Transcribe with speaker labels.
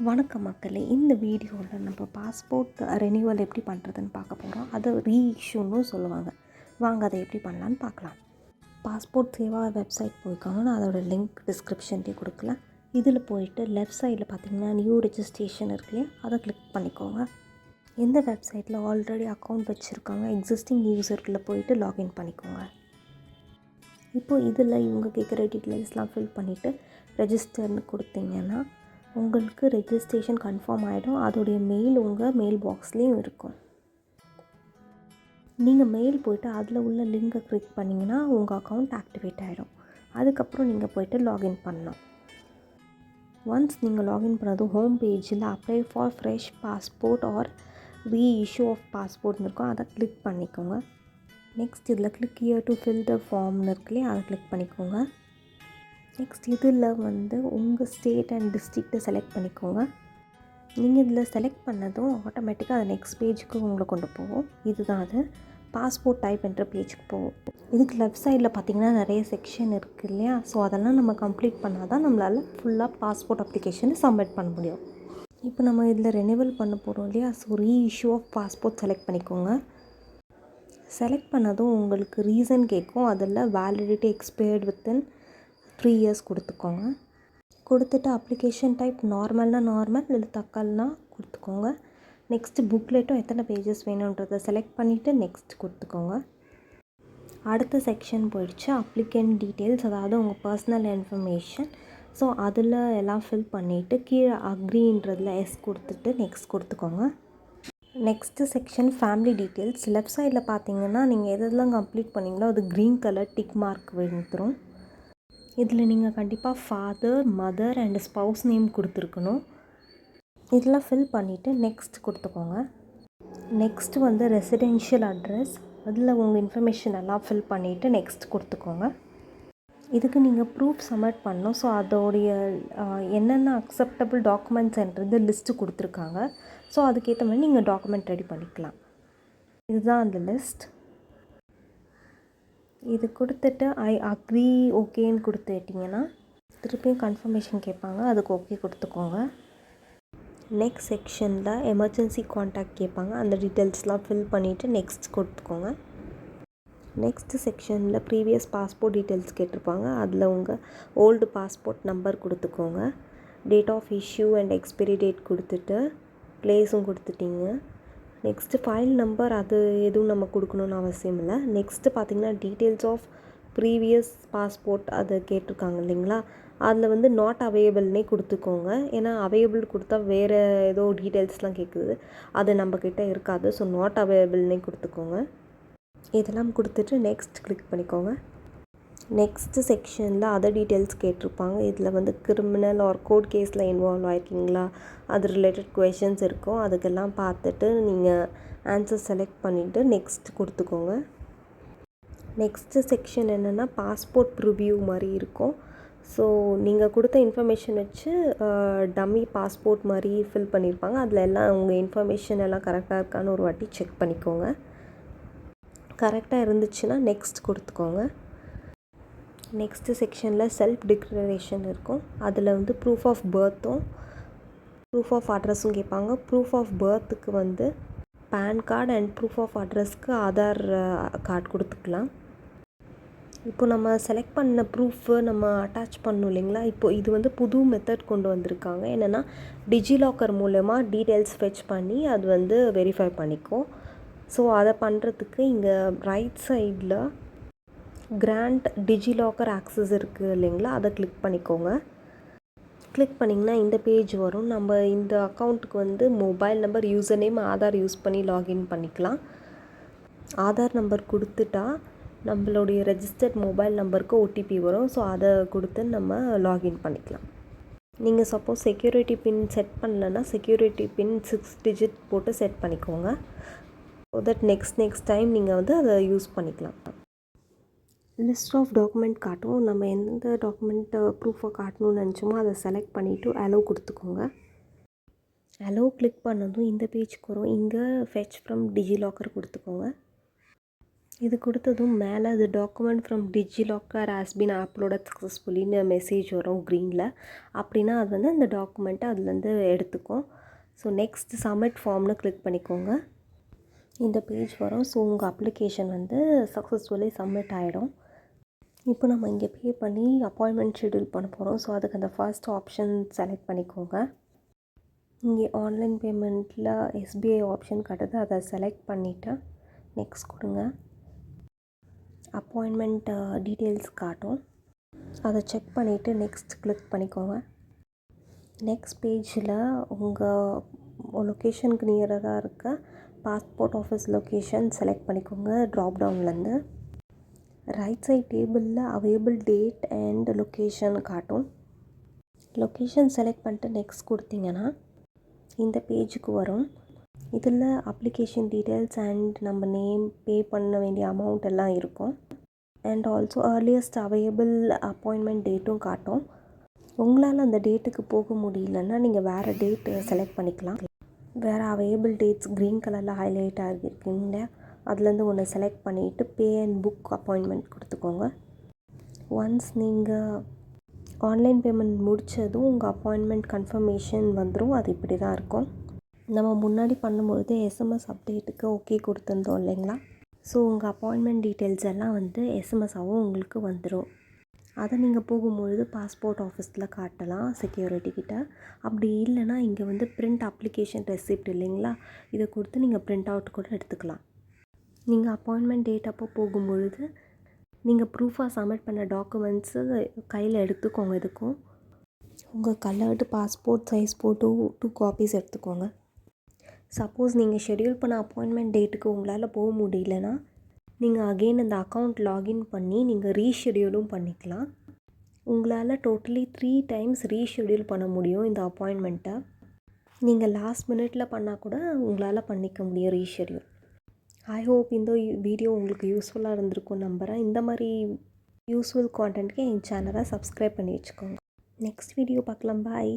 Speaker 1: வணக்கம் மக்களே. இந்த வீடியோவில் நம்ம பாஸ்போர்ட் ரெனியூவல் எப்படி பண்ணுறதுன்னு பார்க்க போகிறோம். அதை ரீஇஷ்யூன்னு சொல்லுவாங்க. வாங்க அதை எப்படி பண்ணலான்னு பார்க்கலாம். பாஸ்போர்ட் சேவா வெப்சைட் போய்க்காங்க. நான் அதோட லிங்க் டிஸ்கிரிப்ஷன்லேயே கொடுக்கல. இதில் போயிட்டு லெஃப்ட் சைடில் பார்த்தீங்கன்னா நியூ ரெஜிஸ்ட்ரேஷன் இருக்குல்லையா, அதை கிளிக் பண்ணிக்கோங்க. எந்த வெப்சைட்டில் ஆல்ரெடி அக்கௌண்ட் வச்சுருக்காங்க எக்ஸிஸ்டிங் யூசர்களில் போயிட்டு லாகின் பண்ணிக்கோங்க. இப்போது இதில் இவங்க கேட்குற டீட்டெயில்ஸ்லாம் ஃபில் பண்ணிவிட்டு ரெஜிஸ்டர்னு கொடுத்தீங்கன்னா உங்களுக்கு ரெஜிஸ்ட்ரேஷன் கன்ஃபார்ம் ஆகிடும். அதோடைய மெயில் உங்கள் மெயில் பாக்ஸ்லேயும் இருக்கும். நீங்கள் மெயில் போய்ட்டு அதில் உள்ள லிங்கை கிளிக் பண்ணிங்கன்னா உங்கள் அக்கௌண்ட் ஆக்டிவேட் ஆகிடும். அதுக்கப்புறம் நீங்கள் போய்ட்டு லாகின் பண்ணலாம். ஒன்ஸ் நீங்கள் லாகின் பண்ணதும் ஹோம் பேஜில் apply for fresh passport or reissue of பாஸ்போர்ட்னு இருக்கும். அதை கிளிக் பண்ணிக்கோங்க. நெக்ஸ்ட் இதில் click here to fill the ஃபார்ம்னு இருக்குல்லையே, அதை கிளிக் பண்ணிக்கோங்க. நெக்ஸ்ட் இதில் உங்கள் ஸ்டேட் அண்ட் டிஸ்ட்ரிக்ட்டை செலக்ட் பண்ணிக்கோங்க. நீங்கள் இதில் செலக்ட் பண்ணதும் ஆட்டோமேட்டிக்காக அது நெக்ஸ்ட் பேஜுக்கு உங்களை கொண்டு போகும். இதுதான் அது பாஸ்போர்ட் டைப் என்ற பேஜுக்கு போகும். இதுக்கு லெஃப்ட் சைடில் பார்த்திங்கன்னா நிறைய செக்ஷன் இருக்குது இல்லையா. ஸோ அதெல்லாம் நம்ம கம்ப்ளீட் பண்ணால் தான் நம்மளால் ஃபுல்லாக பாஸ்போர்ட் அப்ளிகேஷனை சப்மிட் பண்ண முடியும். இப்போ நம்ம இதில் ரெனியூவல் பண்ண போகிறோம் இல்லையா. So reissue of passport select பண்ணிக்கோங்க. செலக்ட் பண்ணதும் உங்களுக்கு ரீசன் கேட்கும். அதில் வேலிடிட்டி எக்ஸ்பயர்டு வித்தின் 3 years கொடுத்துக்கோங்க. கொடுத்துட்டு அப்ளிகேஷன் டைப் நார்மல்னால் நார்மல், இல்லை தக்கால்னா கொடுத்துக்கோங்க. நெக்ஸ்ட்டு புக்லெட்டும் எத்தனை பேஜஸ் வேணுன்றதை செலக்ட் பண்ணிவிட்டு நெக்ஸ்ட் கொடுத்துக்கோங்க. அடுத்த செக்ஷன் போயிடுச்சு அப்ளிகண்ட் டீட்டெயில்ஸ், அதாவது உங்கள் பர்சனல் இன்ஃபர்மேஷன். ஸோ அதில் எல்லாம் ஃபில் பண்ணிவிட்டு கீழே அக்ரின்றதில் எஸ் கொடுத்துட்டு நெக்ஸ்ட் கொடுத்துக்கோங்க. Next section family details. Left சைடில் பார்த்தீங்கன்னா நீங்கள் எதெல்லாம் கம்ப்ளீட் பண்ணிங்களோ அது க்ரீன் கலர் டிக் மார்க் வந்துடும். இதில் நீங்கள் கண்டிப்பாக father, mother and spouse name கொடுத்துருக்கணும். இதெல்லாம் ஃபில் பண்ணிவிட்டு நெக்ஸ்ட் கொடுத்துக்கோங்க. நெக்ஸ்ட் ரெசிடென்ஷியல் அட்ரஸ், அதில் உங்கள் இன்ஃபர்மேஷன் எல்லாம் ஃபில் பண்ணிவிட்டு நெக்ஸ்ட் கொடுத்துக்கோங்க. இதுக்கு நீங்கள் ப்ரூஃப் சப்மிட் பண்ணணும். ஸோ அதோடைய என்னென்ன அக்செப்டபிள் டாக்குமெண்ட்ஸ்ன்றது லிஸ்ட்டு கொடுத்துருக்காங்க. ஸோ அதுக்கேற்ற மாதிரி நீங்கள் டாக்குமெண்ட் ரெடி பண்ணிக்கலாம். இதுதான் அந்த லிஸ்ட். இது கொடுத்துட்டு ஐ அக்ரி ஓகேன்னு கொடுத்துட்டிங்கன்னா திருப்பியும் கன்ஃபர்மேஷன் கேட்பாங்க. அதுக்கு ஓகே கொடுத்துக்கோங்க. நெக்ஸ்ட் செக்ஷனில் எமர்ஜென்சி கான்டாக்ட் கேட்பாங்க. அந்த டீட்டெயில்ஸ்லாம் ஃபில் பண்ணிவிட்டு நெக்ஸ்ட் கொடுத்துக்கோங்க. நெக்ஸ்ட் செக்ஷனில் ப்ரீவியஸ் பாஸ்போர்ட் டீட்டெயில்ஸ் கேட்டிருப்பாங்க. அதில் உங்கள் ஓல்டு பாஸ்போர்ட் நம்பர் கொடுத்துக்கோங்க. Date of issue and expiry date கொடுத்துட்டு ப்ளேஸும் கொடுத்துட்டிங்க. நெக்ஸ்ட்டு ஃபைல் நம்பர் அது எதுவும் நம்ம கொடுக்கணுன்னு அவசியம் இல்லை. நெக்ஸ்ட்டு பார்த்திங்கன்னா டீட்டெயில்ஸ் ஆஃப் ப்ரீவியஸ் பாஸ்போர்ட் அதை கேட்டிருக்காங்க இல்லைங்களா. அதில் நாட் அவைலபிள்னே கொடுத்துக்கோங்க. ஏன்னா அவைலபிள் கொடுத்தா வேறு ஏதோ டீட்டெயில்ஸ்லாம் கேட்குது, அது நம்மக்கிட்ட இருக்காது. ஸோ நாட் அவைலபிள்னே கொடுத்துக்கோங்க. இதெல்லாம் கொடுத்துட்டு நெக்ஸ்ட் கிளிக் பண்ணிக்கோங்க. நெக்ஸ்ட்டு செக்ஷனில் அதர் டீட்டெயில்ஸ் கேட்டிருப்பாங்க. இதில் கிரிமினல் ஆர் கோர்ட் கேஸில் இன்வால்வ் ஆகிருக்கீங்களா, அது ரிலேட்டட் கொஷின்ஸ் இருக்கும். அதுக்கெல்லாம் பார்த்துட்டு நீங்கள் ஆன்சர் செலக்ட் பண்ணிவிட்டு நெக்ஸ்ட் கொடுத்துக்கோங்க. நெக்ஸ்ட்டு செக்ஷன் என்னென்னா பாஸ்போர்ட் ப்ரிவ்யூ மாதிரி இருக்கும். ஸோ நீங்கள் கொடுத்த இன்ஃபர்மேஷன் வச்சு டம்மி பாஸ்போர்ட் மாதிரி ஃபில் பண்ணியிருப்பாங்க. அதில் எல்லாம் உங்கள் இன்ஃபர்மேஷன் எல்லாம் கரெக்டாக இருக்கான்னு ஒரு வாட்டி செக் பண்ணிக்கோங்க. கரெக்டாக இருந்துச்சுன்னா நெக்ஸ்ட் கொடுத்துக்கோங்க. நெக்ஸ்ட்டு செக்ஷனில் செல்ஃப் டிக்ளரேஷன் இருக்கும். அதில் ப்ரூஃப் ஆஃப் பர்த்தும் ப்ரூஃப் ஆஃப் அட்ரஸும் கேட்பாங்க. ப்ரூஃப் ஆஃப் பர்த்துக்கு PAN card and proof of அட்ரஸ்க்கு ஆதார் கார்டு கொடுத்துக்கலாம். இப்போ நம்ம செலக்ட் பண்ண ப்ரூஃபு நம்ம அட்டாச் பண்ணணும் இல்லைங்களா. இப்போது இது புது மெத்தட் கொண்டு வந்திருக்காங்க. என்னென்னா டிஜிலாக்கர் மூலமா டீட்டெயில்ஸ் ஃபெச் பண்ணி அது வெரிஃபை பண்ணிக்கும். ஸோ அதை பண்ணுறதுக்கு இங்கே ரைட் சைடில் கிராண்ட் டிஜிலாக்கர் ஆக்சஸ் இருக்குது இல்லைங்களா, அதை கிளிக் பண்ணிக்கோங்க. கிளிக் பண்ணிங்கன்னா இந்த பேஜ் வரும். நம்ம இந்த அக்கௌண்ட்டுக்கு mobile number, user name, Aadhaar use பண்ணி லாகின் பண்ணிக்கலாம். ஆதார் நம்பர் கொடுத்துட்டா நம்மளுடைய ரெஜிஸ்டர்ட் மொபைல் நம்பருக்கு ஓடிபி வரும். ஸோ அதை கொடுத்து நம்ம லாகின் பண்ணிக்கலாம். நீங்கள் சப்போஸ் செக்யூரிட்டி பின் செட் பண்ணலன்னா செக்யூரிட்டி பின் 6 digit போட்டு செட் பண்ணிக்கோங்க. ஸோ தட் நெக்ஸ்ட் டைம் நீங்கள் அதை யூஸ் பண்ணிக்கலாம். லிஸ்ட் ஆஃப் டாக்குமெண்ட் காட்டும். நம்ம எந்த டாக்குமெண்ட்டை ப்ரூஃபாக காட்டணும்னு நினச்சோமோ அதை செலக்ட் பண்ணிவிட்டு அலோவ் கொடுத்துக்கோங்க. அலோவ் கிளிக் பண்ணதும் இந்த பேஜுக்கு வரும். இங்கே ஃபெச் ஃப்ரம் டிஜிலாக்கர் கொடுத்துக்கோங்க. இது கொடுத்ததும் மேலே அது document from DigiLocker has been uploaded சக்ஸஸ்ஃபுல்லின்னு மெசேஜ் வரும் க்ரீனில். அப்படின்னா அது வந்து அந்த டாக்குமெண்ட்டை அதுலேருந்து எடுத்துக்கும். ஸோ நெக்ஸ்ட் சப்மிட் ஃபார்ம்னு கிளிக் பண்ணிக்கோங்க. இந்த பேஜ் வரும். ஸோ உங்கள் அப்ளிகேஷன் வந்து சக்ஸஸ்ஃபுல்லி சப்மிட் ஆகிடும். இப்போ நம்ம இங்கே பே பண்ணி அப்பாயின்மெண்ட் ஷெட்யூல் பண்ண போகிறோம். ஸோ அதுக்கு அந்த ஃபர்ஸ்ட் ஆப்ஷன் செலக்ட் பண்ணிக்கோங்க. இங்கே ஆன்லைன் பேமெண்ட்டில் எஸ்பிஐ ஆப்ஷன் காட்டுது, அதை செலக்ட் பண்ணிவிட்டு நெக்ஸ்ட் கொடுங்க. அப்பாயின்மெண்ட் டீட்டெயில்ஸ் காட்டும், அதை செக் பண்ணிவிட்டு நெக்ஸ்ட் கிளிக் பண்ணிக்கோங்க. நெக்ஸ்ட் பேஜில் உங்கள் லொக்கேஷனுக்கு நியராக இருக்க பாஸ்போர்ட் ஆஃபீஸ் லொக்கேஷன் செலக்ட் பண்ணிக்கோங்க. ட்ராப் டவுன்லேருந்து ரைட் சைட் டேபிளில் அவைலபிள் டேட் அண்ட் லொக்கேஷன் காட்டும். லொக்கேஷன் செலக்ட் பண்ணிட்டு நெக்ஸ்ட் கொடுத்தீங்கன்னா இந்த பேஜுக்கு வரும். இதில் அப்ளிகேஷன் டீட்டெயில்ஸ் அண்ட் நம்ம நேம், பே பண்ண வேண்டிய அமௌண்ட் எல்லாம் இருக்கும். And also earliest available appointment டேட்டும் காட்டும். உங்களால் அந்த டேட்டுக்கு போக முடியலன்னா நீங்கள் வேறு டேட் செலக்ட் பண்ணிக்கலாம். வேறு அவைலபிள் டேட்ஸ் க்ரீன் கலரில் ஹைலைட் ஆகிருக்குங்க, அதுலேருந்து ஒன்று செலக்ட் பண்ணிவிட்டு பே அண்ட் புக் அப்பாயின்மெண்ட் கொடுத்துக்கோங்க. ஒன்ஸ் நீங்கள் ஆன்லைன் பேமெண்ட் முடித்ததும் உங்கள் அப்பாயின்மெண்ட் கன்ஃபர்மேஷன் வந்துடும். அது இப்படி தான் இருக்கும். நம்ம முன்னாடி பண்ணும்பொழுது எஸ்எம்எஸ் அப்டேட்டுக்கு ஓகே கொடுத்துருந்தோம் இல்லைங்களா? ஸோ உங்கள் அப்பாயின்மெண்ட் டீட்டெயில்ஸ் எல்லாம் வந்து எஸ்எம்எஸ்ஸாகவும் உங்களுக்கு வந்துடும். அதை நீங்கள் போகும்பொழுது பாஸ்போர்ட் ஆஃபீஸில் காட்டலாம் செக்யூரிட்டிக்கிட்ட. அப்படி இல்லைனா இங்கே வந்து பிரிண்ட் அப்ளிகேஷன் ரெசிப்ட் இல்லைங்களா, இதை கொடுத்து நீங்கள் பிரிண்ட் அவுட் கூட எடுத்துக்கலாம். நீங்கள் அப்பாயின்மெண்ட் டேட் அப்போ போகும்பொழுது நீங்கள் ப்ரூஃபாக சப்மிட் பண்ண டாக்குமெண்ட்ஸு கையில் எடுத்துக்கோங்க. இதுக்கும் உங்கள் coloured passport size photo 2 copies எடுத்துக்கோங்க. சப்போஸ் நீங்கள் ஷெட்யூல் பண்ண அப்பாயின்மெண்ட் டேட்டுக்கு உங்களால் போக முடியலன்னா நீங்கள் அகெயின் அந்த அக்கௌண்ட் லாகின் பண்ணி நீங்கள் ரீஷெட்யூலும் பண்ணிக்கலாம். உங்களால் டோட்டலி 3 டைம்ஸ் ரீஷெட்யூல் பண்ண முடியும் இந்த அப்பாயின்மெண்ட்டை. நீங்கள் லாஸ்ட் மினிட்ல பண்ணால் கூட உங்களால் பண்ணிக்க முடியும் ரீஷெட்யூல். ஐ ஹோப் இந்த வீடியோ உங்களுக்கு யூஸ்ஃபுல்லாக இருந்திருக்கும் நம்புகிறேன். இந்த மாதிரி யூஸ்ஃபுல் கான்டென்ட்க்கு என் சேனலை சப்ஸ்கிரைப் பண்ணி வச்சுக்கோங்க. நெக்ஸ்ட் வீடியோ பார்க்கலாம். பாய்.